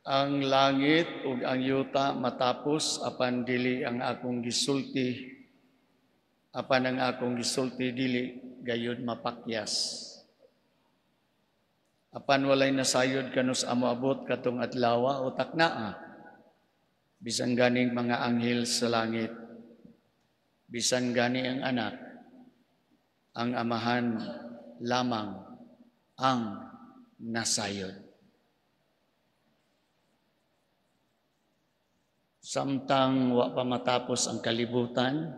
ang langit ug ang yuta matapos apan dili ang akong gisulti, apan ang akong gisulti dili gayud mapakyas. Apan walay nasayod kanus amoabot katong adlaw o taknaa. Bisan ganing mga anghel sa langit, bisan gani ang anak, ang amahan lamang ang nasayod. Samtang wa pa matapos ang kalibutan,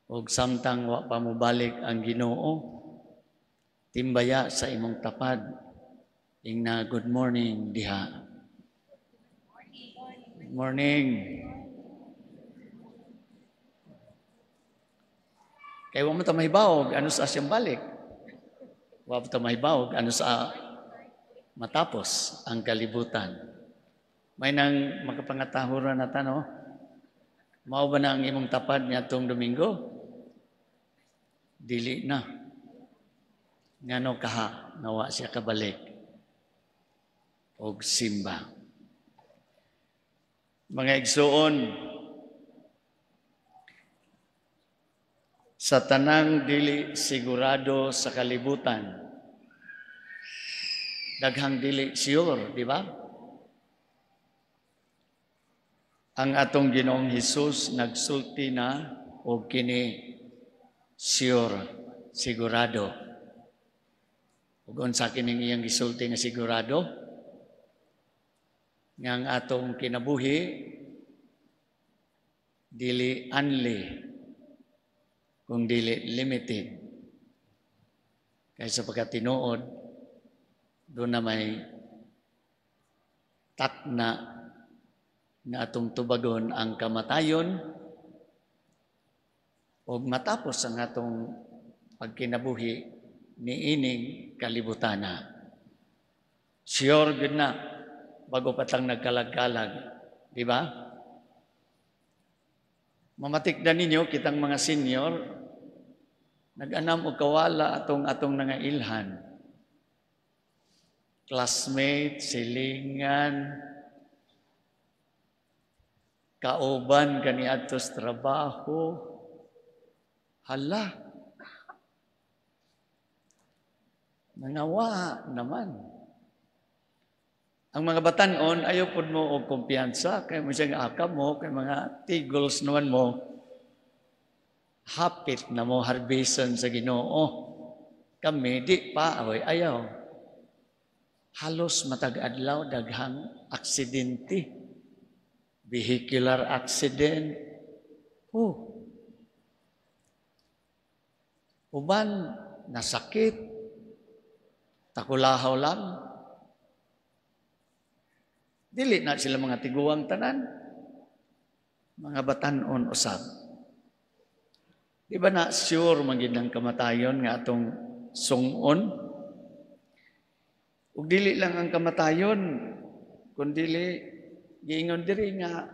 o samtang wa pa mobalik ang Ginoo, timbaya sa imong tapad, ingna good morning diha. Good morning. Kaya wa mo ta mahibawog, ano sa asyang balik? Wa mo ta mahibawog, ano sa matapos ang kalibutan. May nang makapangatahuran na tanong, mao ba na ang imong tapad niya itong Domingo? Dili na. Ngano kaha, nawa siya kabalik. Og simba. Mga igsuon, sa tanang dili sigurado sa kalibutan, daghang dili sure, di ba? Ang atong Ginoong Hesus nagsulti na o kini sure, sigurado. Ug unsa kining iyang gisulti nga sigurado? Nga ang atong kinabuhi dili only kung dili limited. Kaysa pagkatinuod, doon na may takna na atong tubagon ang kamatayon o matapos ang atong pagkinabuhi niining kalibutana. Sure good na, bago patang nagkalag-kalag. Di ba? Mamatikdan ninyo, kitang mga senior, nag-anam o kawala atong nangailhan. Classmate, silingan, kauban kaniadtos trabaho. Hala. Nangawa naman. Ang mga batanon, ayaw po mo og kumpiyansa, kaya mo siyang akam mo, kaya mga tigols naman mo, hapit na mo harbisan sa Ginoo. Kami, di pa, ayaw. Halos matag-adlaw, daghang aksidente. Vehicular accident. Uban, nasakit. Takulahaw lang. Dili na sila mga tiguang tanan. Mga batanon usab. Di ba na sure magindang kamatayon nga atong sungon? Ug dili lang ang kamatayon, kundi giingon diri nga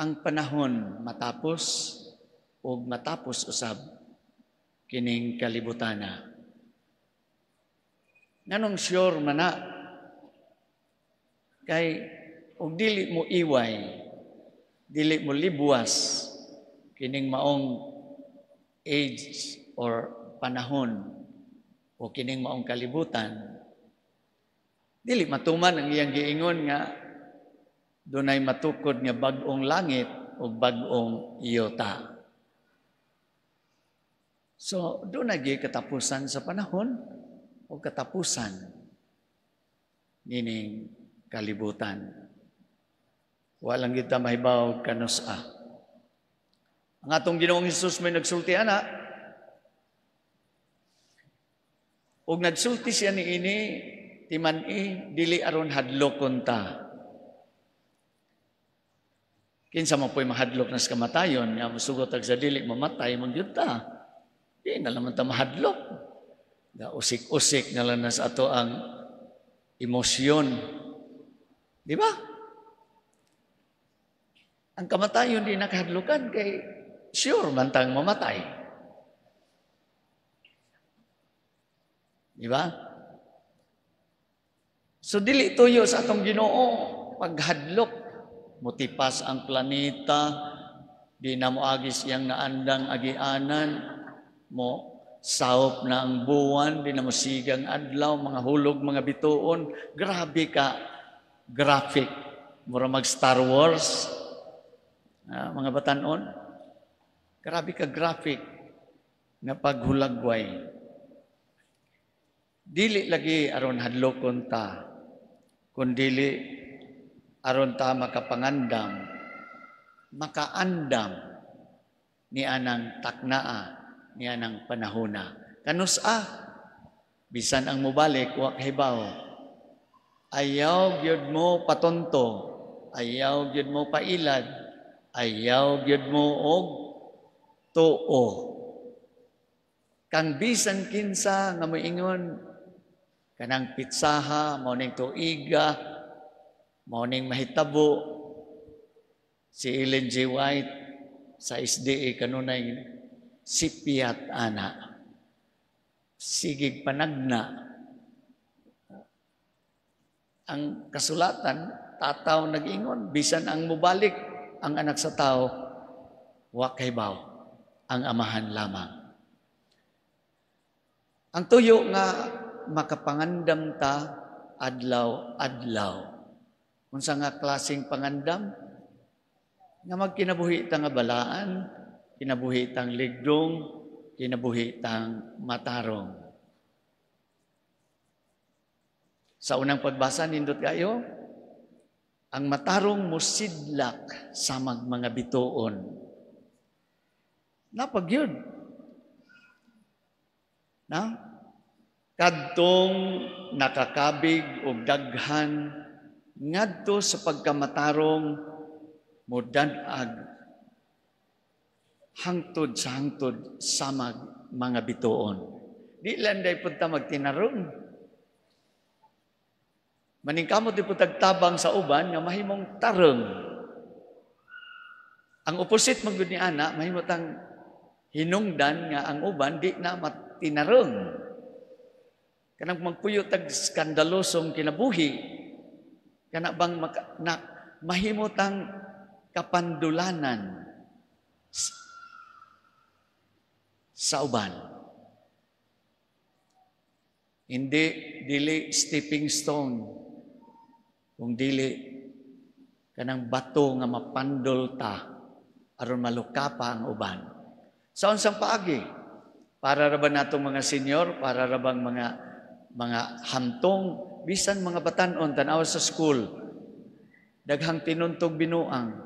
ang panahon matapos o matapos usab kining kalibutana. Nganong sure man na kay og dili mo iway, dili mo libuwas kining maong age or panahon o kining maong kalibutan, dili matuman ang iyang giingon nga dunay matukod nga bag-ong langit o bag-ong yuta. So, doon naging katapusan sa panahon o katapusan nining kalibutan. Walang kita mahibaw kanusa. Ang atong Ginoong Hesus may nagsulti ana. Og nagsulti siya niini timan-i dili aron hadlokon ta. Kinsa mo po'y mahadlok na sa kamatayon, nga musugot ag sa dili mamatay, magyud ta. Di na naman ta mahadlok. Usik-usik na lang na sa ato ang emosyon. Di ba? Ang kamatayon di nakahadlokan kay sure man tang mamatay. Di ba? So dili tuyo sa atong Ginoo paghadlok motipas ang planeta, di na mo agis iyang naandang agianan, mo sawop na ang buwan, di na mo sigang adlaw, mga hulog, mga bituon. Grabe ka graphic. Mura mag Star Wars, mga batanon. Grabe ka graphic na paghulagway. Dili lagi aron hadlokon ta, kundili aron ta makapangandam, makaandam ni anang taknaa, ni anang panahona. Kanus bisan ang mubalik, wa kahibaw. Ayaw gyud mo patonto, ayaw gyud mo pailad, ayaw gyud mo og tuo. Kang bisan kinsa nga moingon kanang pitsaha, morning tuiga, morning mahitabo, si Ellen G. White sa SDA kanunay sipiat ana. Sigig panagna. Ang kasulatan, tataw nag-ingon, bisan ang mubalik ang anak sa tao, wa kahibaw, ang amahan lamang. Ang tuyo nga makapangandam ta adlaw-adlaw. Unsa nga klaseng pangandam? Nga magkinabuhi ta nga balaan, kinabuhi tang ligdong, kinabuhi tang matarong. Sa unang pagbasa nindot kayo, ang matarong musidlak sa mga bituon. Napagyud. Na? Kadtong nakakabig og daghan ngadto sa pagkamatarong modanag hangtod sa mga bituon. Di lang day punta magtinarong. Maningkamot di punta tabang sa uban nga mahimong tarong. Ang opposite magud ni ana mahimot ang hinungdan nga ang uban di na matinarong. Kanang magpuyo tag skandalosong kinabuhi, kana bang mahimot ang kapandulanan sa uban. Hindi dili stepping stone, kung dili kanang bato nga mapandol ta aron malukapa ang uban. Sa unsang paagi, para ra ba natong mga senior, para ra bang mga hantong, bisan mga batan-on tan-aw sa school, daghang tinuntog binuang.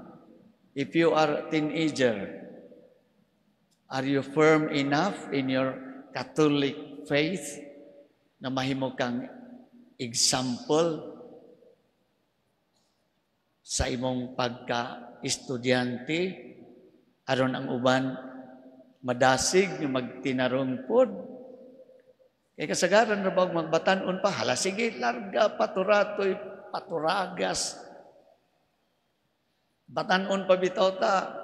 If you are a teenager, are you firm enough in your Catholic faith na mahimo kang example sa imong pagka-estudyante aron ang uban madasig nga magtinarong pod? Kay kasagaran ra bang magbatan-on pa, hala sige larga paturatoy paturagas. Batan-on pa bitaw ta.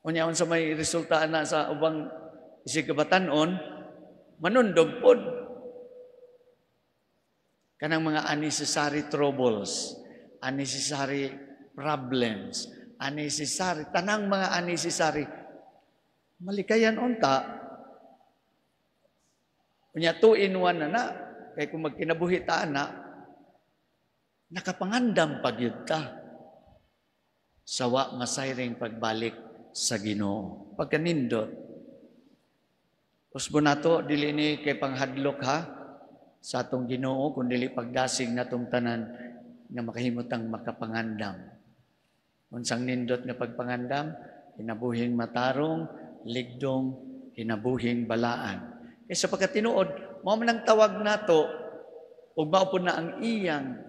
Unya unsa may resulta na sa ubang isig kabatan-on, manundog pod. Kanang mga unnecessary troubles, unnecessary problems, unnecessary, tanang mga unnecessary, malikayan unta. Unya 2-in-1 na, kay kung magkinabuhi ta na, nakapangandam pagyud ta. Sawa masayring pagbalik sa Ginoo. Pagkanindot, usbo nato dili ni kay panghadlok ha sa atong Ginoo, kun dili pagdasig natong tanan nga makahimutang makapangandam. Unsang nindot nga pagpangandam, kinabuhing matarong, ligdong, kinabuhing balaan. Kaya sa pagkatinuod, mao man ang tawag nato, ug mao pud na ang iyang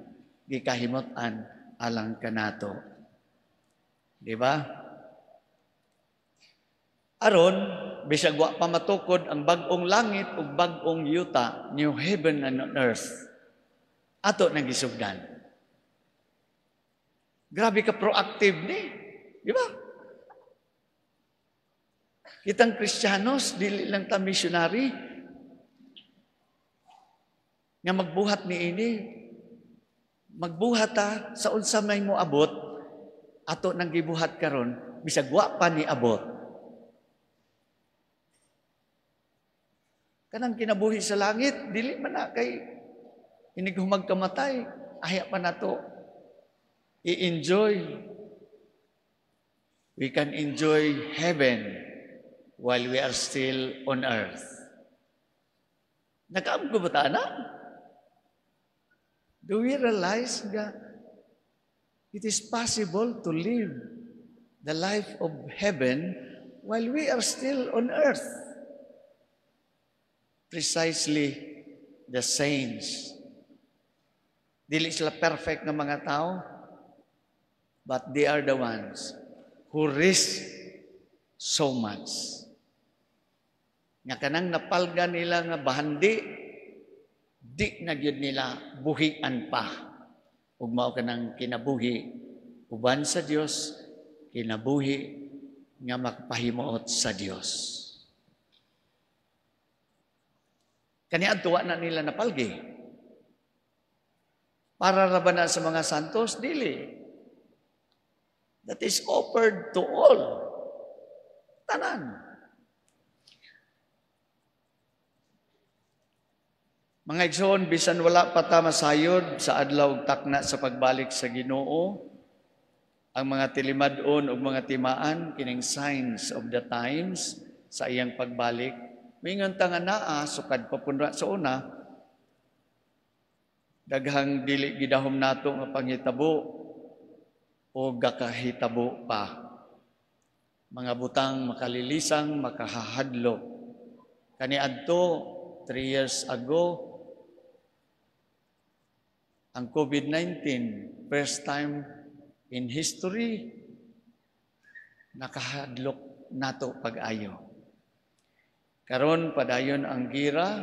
gikahimot-an alang kanato. Di ba? Aron, bisag wa pa matukod ang bag-ong langit ug bag-ong yuta, new heaven and on earth, ato nagisugdan. Grabe ka proactive ni. Di ba? Kitang Kristiyanos, dili lang ta missionary. nga magbuhat ni ini, magbuhat ta sa unsa may mo abot, ato nang gibuhat karon, bisag wa pa ni abot. Kanang kinabuhi sa langit, dili man na kay inig humagkamatay, ahya pa nato i-enjoy. We can enjoy heaven while we are still on earth. Nakaam ko ba ta na? Do we realize that it is possible to live the life of heaven while we are still on earth? Precisely the saints. Dili sila perfect na mga tao, but they are the ones who risk so much. Nga kanang napalga nila nga bahandi, di na gyud nila buhian pa. Ug mao kanang kinabuhi uban sa Dios, kinabuhi nga magpahimuot sa Dios. Kaniadto na nila napalgi. Para ra ba na sa mga santos? Dili. That is offered to all. Tanan. Mga igsoon, bisan wala pa ta masayod sa adlaw takna sa pagbalik sa Ginoo, ang mga tilimadon ug mga timaan kining signs of the times sa iyang pagbalik, mingon ta nga naa sukad papunra sa una, daghang dili gidahom nato nga panghitabo o gakahitabo pa. Mga butang makalilisang, makahahadlok. Kaniadto 3 years ago, ang COVID-19, first time in history, nakahadlok nato pag-ayo. Karon padayon ang gira,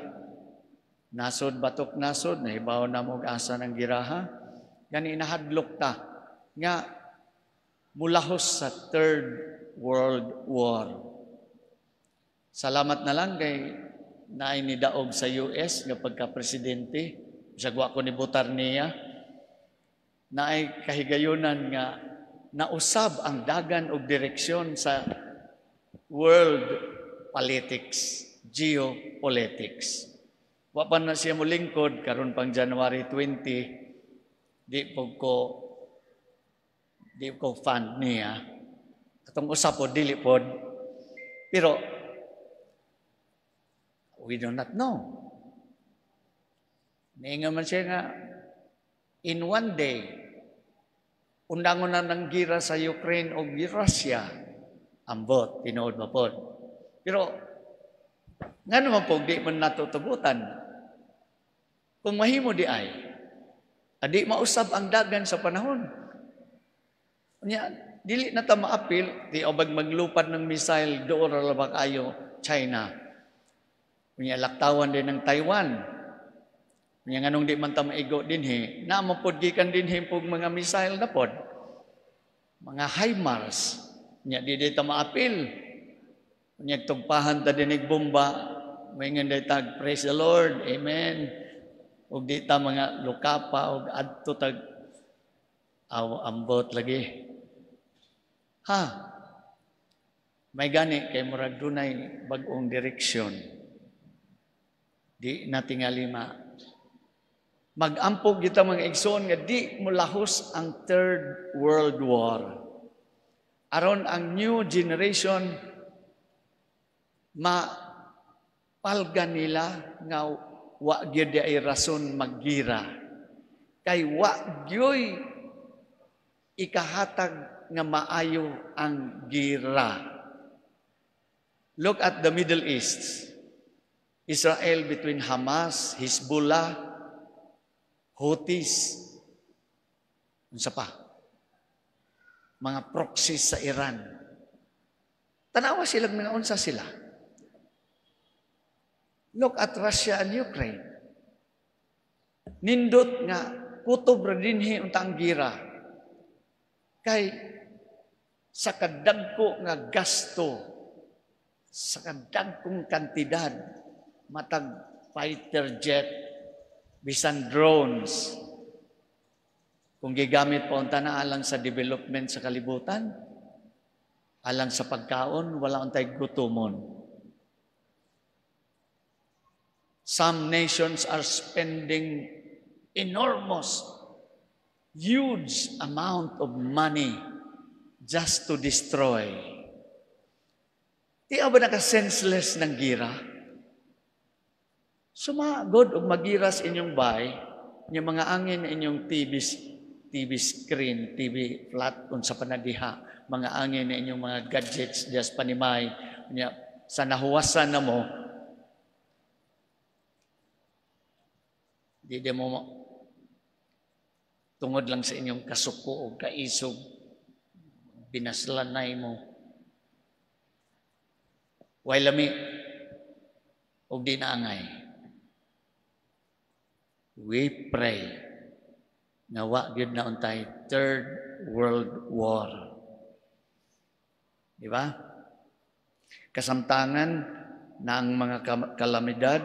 nasod batok nasod, nahibaw na mo asa ng giraha, gani nahadlok ta, nga mulahos sa Third World War. Salamat na lang kay naay ni daog sa US nga pagka-presidente, sagwa ko ni butar niya, naay kahigayunan nga nausab ang dagan og direksyon sa world politics, geopolitics. Wa pa na siya mulingkod karon pang January 20, di ko fan niya. Katong usap po dili pod. Pero we do not know. Niingon man siya nga, in one day, undangon na ng gira sa Ukraine o Russia, ambot, tinuod ba po. Pero, nga naman po, di man natutugutan. Kung mahimo di ay, adi mausab ang dagan sa panahon. Dili na ta maapil, di obag maglupad ng missile, doon ralabak ayo, China. Laktawan din ng Taiwan. Nga nganong di man ta maigo dinhi, na mapodgikan dinhi pog mga missile na pod. Mga HIMARS, nya di ta maapil. Nya tugpahan ta dinig bomba, mayngon tag praise the Lord, amen. Ug di ta mga lukapa ug adto tag ambot lagi. Ha? May gani kay murag dunay bag-ong direksyon. Di natingali mag-ampog kita mga igsoon nga di mulahos ang Third World War. Aron ang new generation mapalga nila nga wa gyud ay rason maggira. Kay wa gyoy ikahatag nga maayo ang gira. Look at the Middle East. Israel between Hamas, Hezbollah, Houthis, unsa pa? Mga proxies sa Iran. Tanawa silang mga unsa sila. Look at Russia and Ukraine. Nindot nga kutob ra dinhi untang gira. Kay sa kadagko nga gasto, sa kadagkong kantidad, matag fighter jet, bisan drones. Kung gigamit po ang alang sa development sa kalibutan, alang sa pagkaon, wala untay gutomon. Some nations are spending enormous, huge amount of money just to destroy. Di ba naka-senseless ng gira? Sumagod o magiras inyong bahay, yung mga angin inyong TV screen, TV flat, kung sa panadiha, mga angin na inyong mga gadgets, just panimay, sa nahuwasan na mo, di mo tungod lang sa inyong kasuko o kaisog, binaslanay mo. Way lami, o di naangay. We pray na wa gyud na untay Third World War. Di ba? Kasamtangan na ang mga kalamidad,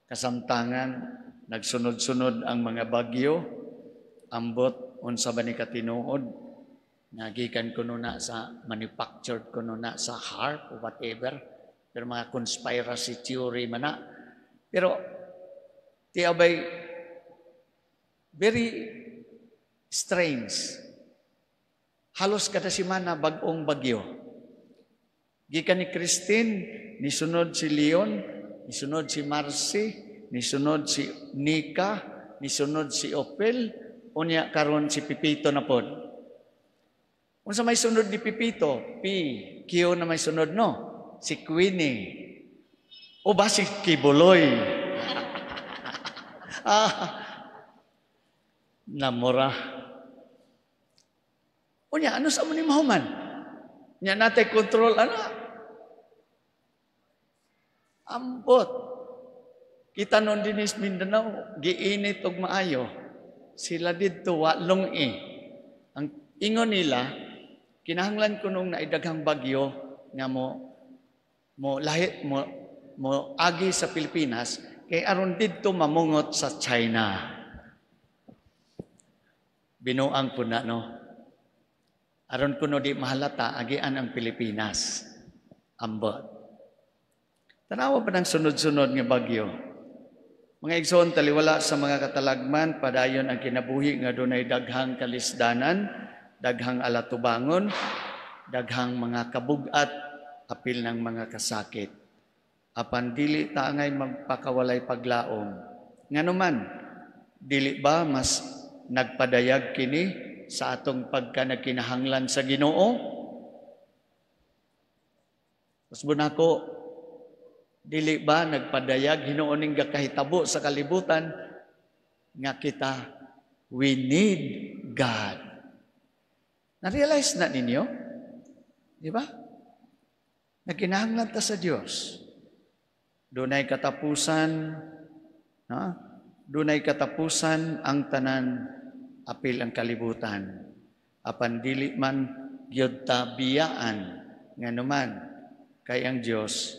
kasamtangan nagsunod-sunod ang mga bagyo, ambot unsa ba ni katinuod, nagikan kuno na sa manufactured kuno na sa HAARP o whatever, pero mga conspiracy theory man na. Pero tiyabay very strange. Halos kada semana bag-ong bagyo. Gikan ni Christine, nisunod si Leon, nisunod si Marcy, nisunod si Nika, nisunod si Opel, unya karon si Pipito na pod. Unsa may sunod ni Pipito? Q na may sunod no? Si Queenie. O ba si Kibuloy? Namura. Unya, ano sa mo ni mahuman? Nya natay control, ano? Ambot. Kita nun din is Mindanao, giinit og maayo. Sila dito, walong Ang ingon nila, kinahanglan ko nung naidaghang bagyo nga mo agi sa Pilipinas, kay aron didto mamungot sa China. Binuang po na, no? Aron kuno di mahalata, agian ang Pilipinas. Ambot. Tanawa pa ng sunod-sunod nga bagyo. Mga igsoon, taliwala sa mga katalagman, padayon ang kinabuhi nga dunay daghang kalisdanan, daghang alatubangon, daghang mga kabugat, apil ng mga kasakit. Apan dili ta angay magpakawalay paglaom. Nganuman, dili ba mas nagpadayag kini sa atong pagkanagkinahanglan sa Ginoo? Usbon ako, dili ba nagpadayag Ginoo ning gakahitabo sa kalibutan nga kita we need God. Na-realize na ninyo? Di ba? Nagkinahanglan ta sa Dios. Dunay katapusan, no? Dunay katapusan ang tanan, apil ang kalibutan. Apan dili man gyud ta biyaan nganuman kay ang Dios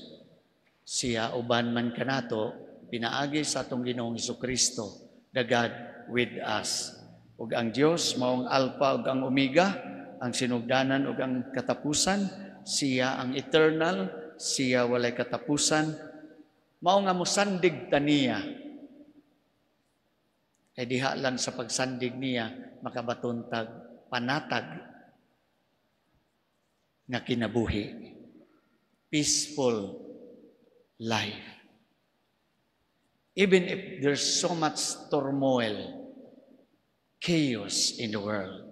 siya uban man kanato pinaagi sa atong Ginoong Hesukristo, the God with us. Ug ang Dios maong Alpha ug ang Omega, ang sinugdanan ug ang katapusan, siya ang eternal, siya walay katapusan. Mao nga mosandig ta niya. Kay diha lang sa pagsandig niya makabatuntag panatag nga kinabuhi. Peaceful life. Even if there's so much turmoil, chaos in the world.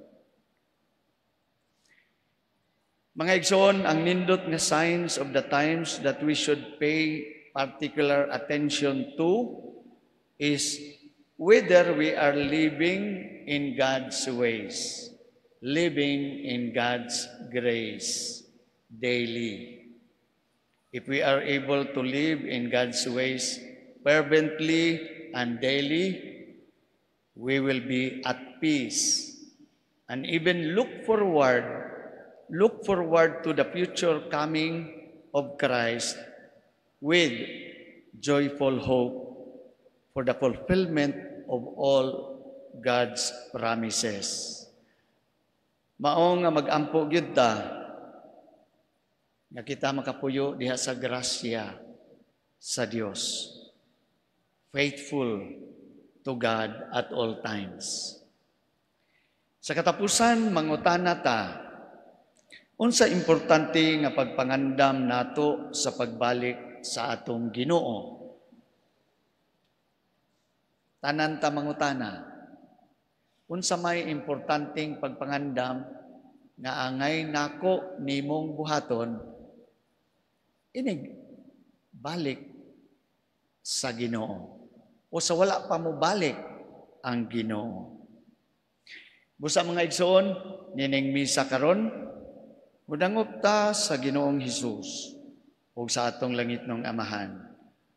Mga igsoon, ang nindot nga signs of the times that we should pay particular attention to is whether we are living in God's ways, living in God's grace daily. If we are able to live in God's ways fervently and daily, we will be at peace and even look forward to the future coming of Christ with joyful hope for the fulfillment of all God's promises. Mao nga mag-ampo gyud ta nga kita makapuyo diha sa grasya sa Dios. Faithful to God at all times. Sa katapusan, mangutana ta, unsa importante nga pagpangandam nato sa pagbalik sa atong Ginoo? Tanan ta mangutana. Unsa may importanteng pagpangandam nga angay nako nimong buhaton inig balik sa Ginoo o sa wala pa mo balik ang Ginoo. Busa mga igsoon, nining misa karon, mudangop ta sa Ginoong Hesus ug sa atong langitnong Amahan.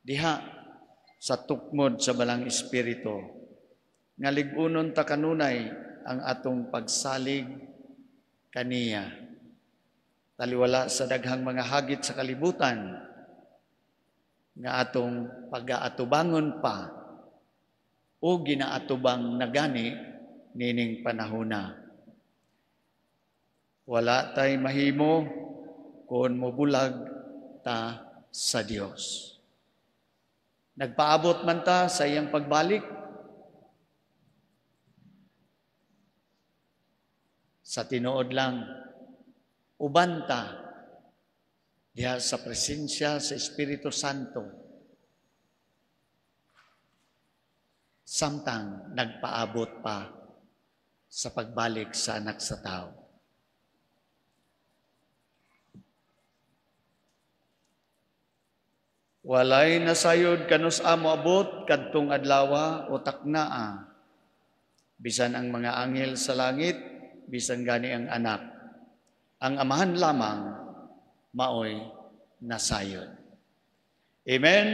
Diha sa tukmod sa balang Espiritu nga lig-unon ta kanunay ang atong pagsalig kaniya. Taliwala sa daghang mga hagit sa kalibutan nga atong pag-aatubangon pa o ginaatubang nagani nining panahona. Wala tay mahimo kung mobulag ta sa Dios. Nagpaabot man ta sa iyang pagbalik, sa tinuod lang, uban ta diha sa presensya sa Espiritu Santo. Samtang nagpaabot pa sa pagbalik sa anak sa tao. Walay nasayod kanus amo abot kadtong adlaw o taknaa. Bisan ang mga anghel sa langit, bisan gani ang anak. Ang Amahan lamang maoy nasayod. Amen.